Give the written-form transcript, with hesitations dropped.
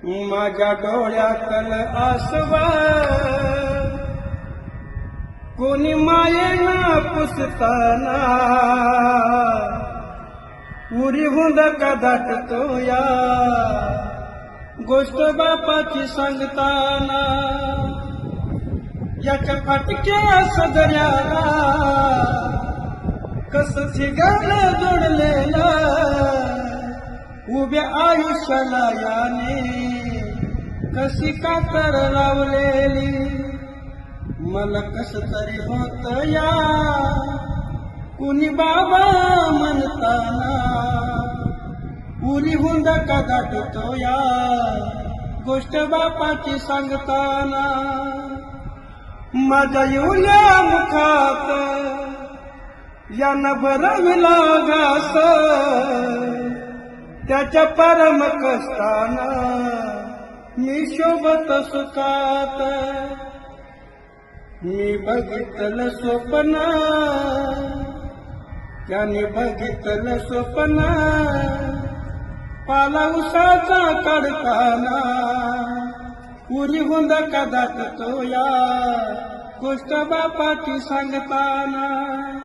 माझ्या डोळ्यातल आसवा कोणी मायेनं पुसताना उरी हुंदका दाटतो या गोष्ट बापाची सांगताना याच्या फाटक्या सदऱ्याला कसं ठिगाणं जोडलेलं उभ्या आयुष्याला याने कशी कातर लावलेली मला कसं तरी होत या कुणी बाबा म्हणताना उरी हुंदका दाटतो या गोष्ट बापाची सांगताना माझ्या येऊल्या मुखात यानं भरविला घास त्याच्या परम कष्टानं मी शोभत सुखात मी बघितलं स्वप्न त्याने बघितलं स्वप्न पाला उसाचा कडकाना उरी हुंदका दाटतो या गोष्ट बापाची सांगताना